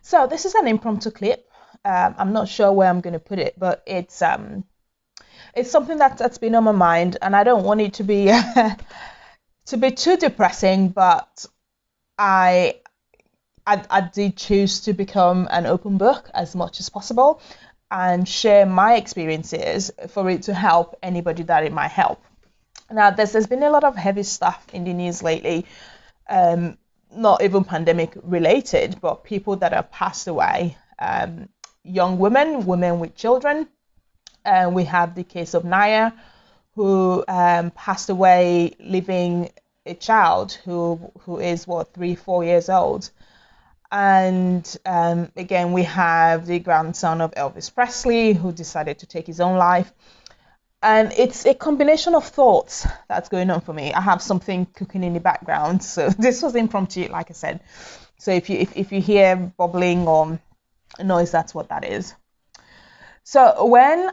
So this is an impromptu clip. I'm not sure where I'm going to put it, but it's something that's been on my mind, and I don't want it to be to be too depressing. But I, I did choose to become an open book as much as possible and share my experiences for it to help anybody that it might help. Now, there's been a lot of heavy stuff in the news lately, not even pandemic related, but people that have passed away, young women, women with children. And we have the case of Naya, who passed away leaving a child who is 3-4 years old. And again, we have the grandson of Elvis Presley, who decided to take his own life. And it's a combination of thoughts that's going on for me. I have something cooking in the background, so this was impromptu, like I said. So if you hear bubbling or noise, that's what that is. So when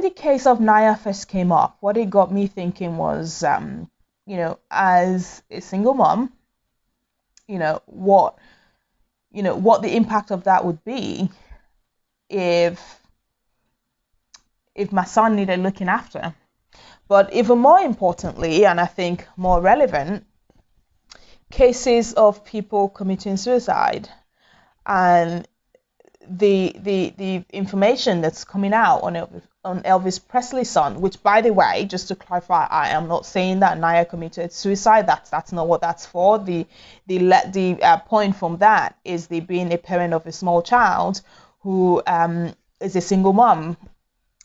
the case of Naya first came up, what it got me thinking was, as a single mom, what the impact of that would be if my son needed looking after. But even more importantly, and I think more relevant, cases of people committing suicide and the information that's coming out on Elvis Presley's son, which, by the way, just to clarify, I am not saying that Naya committed suicide. That's not what that's for. The point from that is the being a parent of a small child who is a single mom,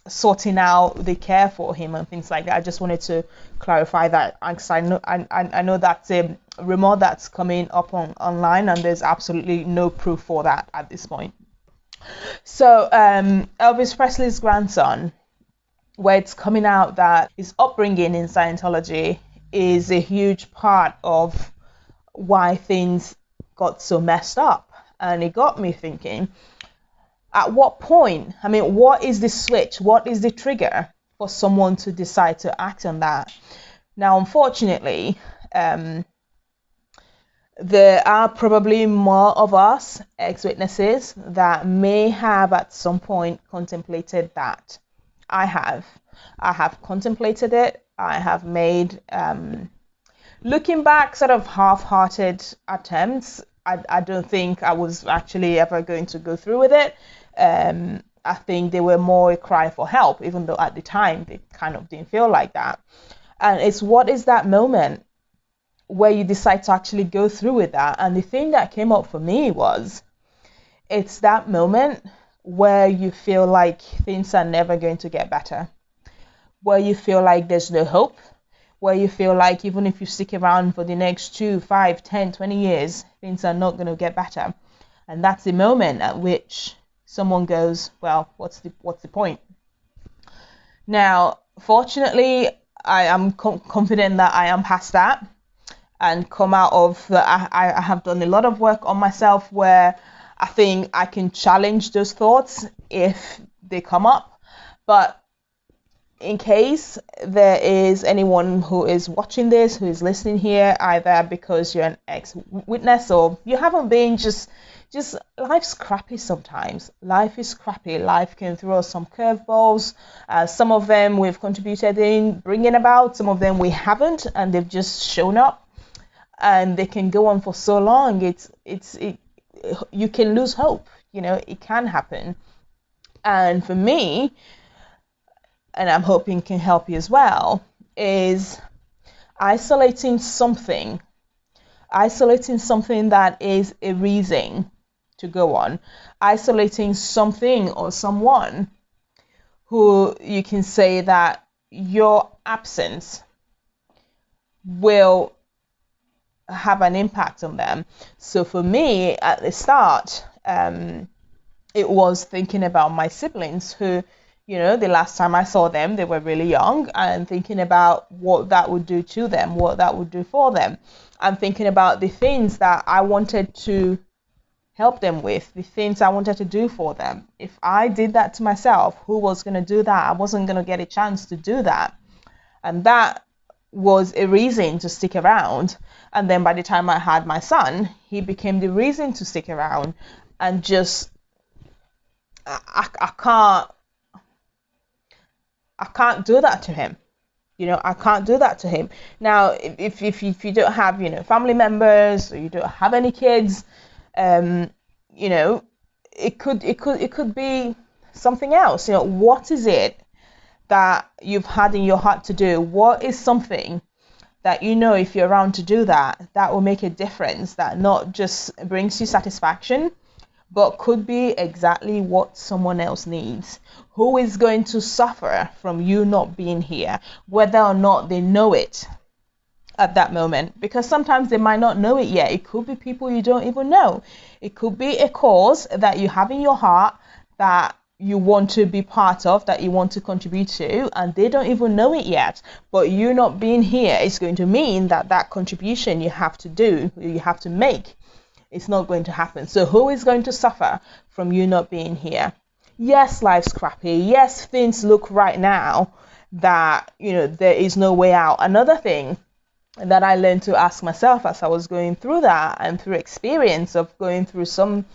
sorting out the care for him and things like that. I just wanted to clarify that, because I know that's a rumor that's coming up online, and there's absolutely no proof for that at this point. So Elvis Presley's grandson, where it's coming out that his upbringing in Scientology is a huge part of why things got so messed up. And it got me thinking, at what point, what is the switch? What is the trigger for someone to decide to act on that? Now, unfortunately, there are probably more of us ex-witnesses that may have at some point contemplated that. I have contemplated it. I have made, looking back, sort of half-hearted attempts. I don't think I was actually ever going to go through with it. I think they were more a cry for help, even though at the time they kind of didn't feel like that. And it's what is that moment where you decide to actually go through with that? And the thing that came up for me was, it's that moment where you feel like things are never going to get better, where you feel like there's no hope, where you feel like even if you stick around for the next 2, 5, 10, 20 years, things are not going to get better. And that's the moment at which someone goes, well, what's the point? Now, fortunately, I am confident that I am past that and come out of that. I have done a lot of work on myself where I think I can challenge those thoughts if they come up. But in case there is anyone who is watching this, who is listening here, either because you're an ex-witness or you haven't been, just life's crappy sometimes. Life is crappy. Life can throw us some curveballs. Some of them we've contributed in bringing about, some of them we haven't, and they've just shown up, and they can go on for so long. You can lose hope. It can happen. And for me, and I'm hoping can help you as well, is isolating something that is a reason to go on, isolating something or someone who you can say that your absence will have an impact on them. So for me, at the start, it was thinking about my siblings who, the last time I saw them, they were really young, and thinking about what that would do to them, what that would do for them. I'm thinking about the things that I wanted to help them with, the things I wanted to do for them. If I did that to myself, who was going to do that? I wasn't going to get a chance to do that. And that was a reason to stick around. And then by the time I had my son, he became the reason to stick around. And just, I can't do that to him. I can't do that to him. Now, if you don't have, family members, or you don't have any kids, it could be something else. What is it that you've had in your heart to do? What is something that if you're around to do that will make a difference, that not just brings you satisfaction, but could be exactly what someone else needs, who is going to suffer from you not being here, whether or not they know it at that moment, because sometimes they might not know it yet. It could be people you don't even know. It could be a cause that you have in your heart that you want to be part of, that you want to contribute to, and they don't even know it yet. But you not being here is going to mean that contribution you have to make, it's not going to happen. So who is going to suffer from you not being here? Yes, life's crappy. Yes, things look right now that there is no way out. Another thing that I learned to ask myself as I was going through that, and through experience of going through some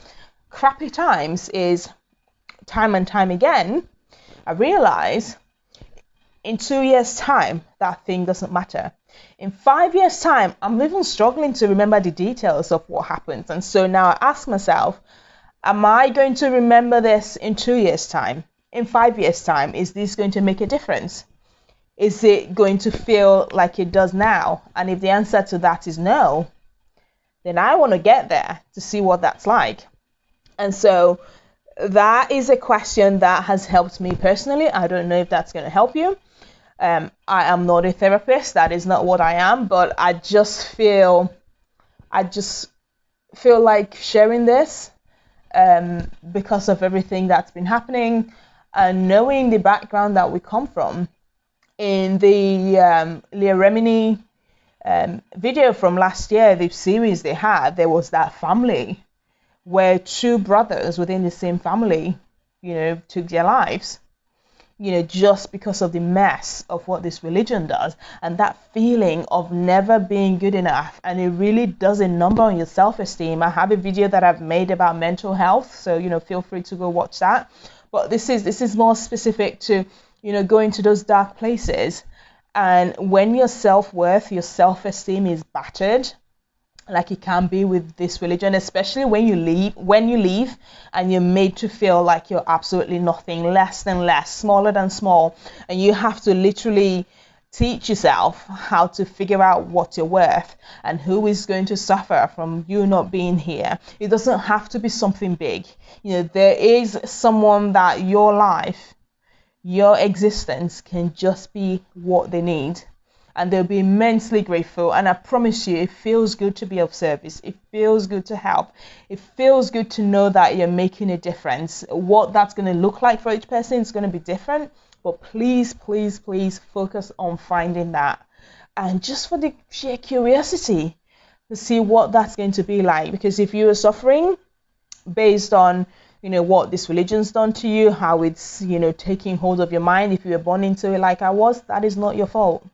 crappy times, is time and time again, I realize in 2 years' time, that thing doesn't matter. In 5 years' time, I'm even struggling to remember the details of what happened. And so now I ask myself, am I going to remember this in 2 years' time? In 5 years' time, is this going to make a difference? Is it going to feel like it does now? And if the answer to that is no, then I want to get there to see what that's like. And so that is a question that has helped me personally. I don't know if that's going to help you. I am not a therapist. That is not what I am. But I just feel like sharing this because of everything that's been happening, and knowing the background that we come from. In the Leah Remini video from last year, the series they had, there was that family where two brothers within the same family, took their lives, just because of the mess of what this religion does, and that feeling of never being good enough. And it really does a number on your self-esteem. I have a video that I've made about mental health, so feel free to go watch that. But this is more specific to going to those dark places. And when your self-worth, your self-esteem is battered, like it can be with this religion, especially when you leave and you're made to feel like you're absolutely nothing, less than less, smaller than small, and you have to literally teach yourself how to figure out what you're worth and who is going to suffer from you not being here. It doesn't have to be something big. There is someone that your life, your existence can just be what they need, and they'll be immensely grateful. And I promise you, it feels good to be of service. It feels good to help. It feels good to know that you're making a difference. What that's going to look like for each person is going to be different, but please, please, please focus on finding that. And just for the sheer curiosity to see what that's going to be like. Because if you are suffering based on what this religion's done to you, how it's taking hold of your mind, if you were born into it like I was, that is not your fault.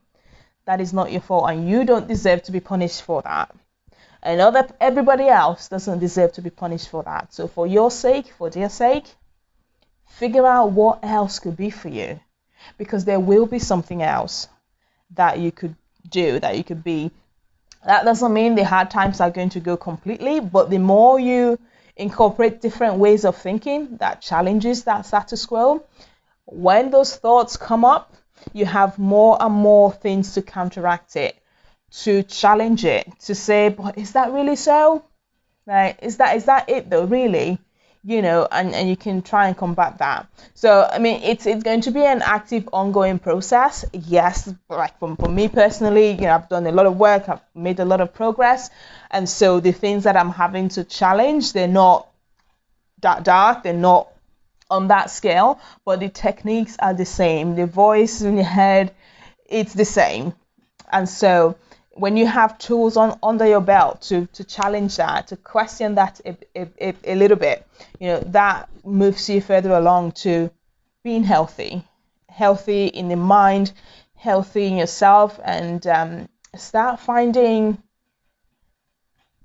That is not your fault, and you don't deserve to be punished for that. And everybody else doesn't deserve to be punished for that. So for your sake, for their sake, figure out what else could be for you, because there will be something else that you could do, that you could be. That doesn't mean the hard times are going to go completely, but the more you incorporate different ways of thinking that challenges that status quo, when those thoughts come up, you have more and more things to counteract it, to challenge it, to say, but is that really so? Right? Is that it though, really? And you can try and combat that. So, I mean, it's going to be an active, ongoing process. Yes, like for me personally, I've done a lot of work, I've made a lot of progress. And so the things that I'm having to challenge, they're not that dark, they're not on that scale, but the techniques are the same. The voice in your head, it's the same. And so when you have tools under your belt to challenge that, to question that a little bit, that moves you further along to being healthy in the mind, healthy in yourself, and start finding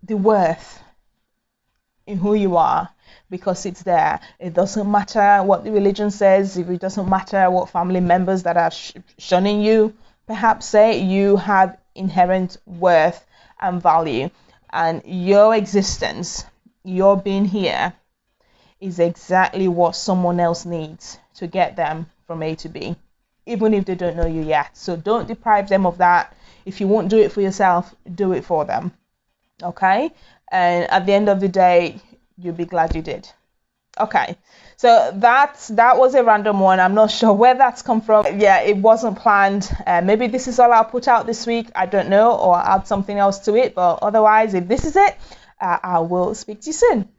the worth in who you are, because it's there. It doesn't matter what the religion says. If it doesn't matter what family members that are shunning you perhaps say, you have inherent worth and value, and your existence, your being here, is exactly what someone else needs to get them from A to B, even if they don't know you yet. So don't deprive them of that. If you won't do it for yourself, do it for them. Okay? And at the end of the day, you'll be glad you did. Okay, so that was a random one. I'm not sure where that's come from. Yeah, it wasn't planned. Maybe this is all I'll put out this week. I don't know, or add something else to it. But otherwise, if this is it, I will speak to you soon.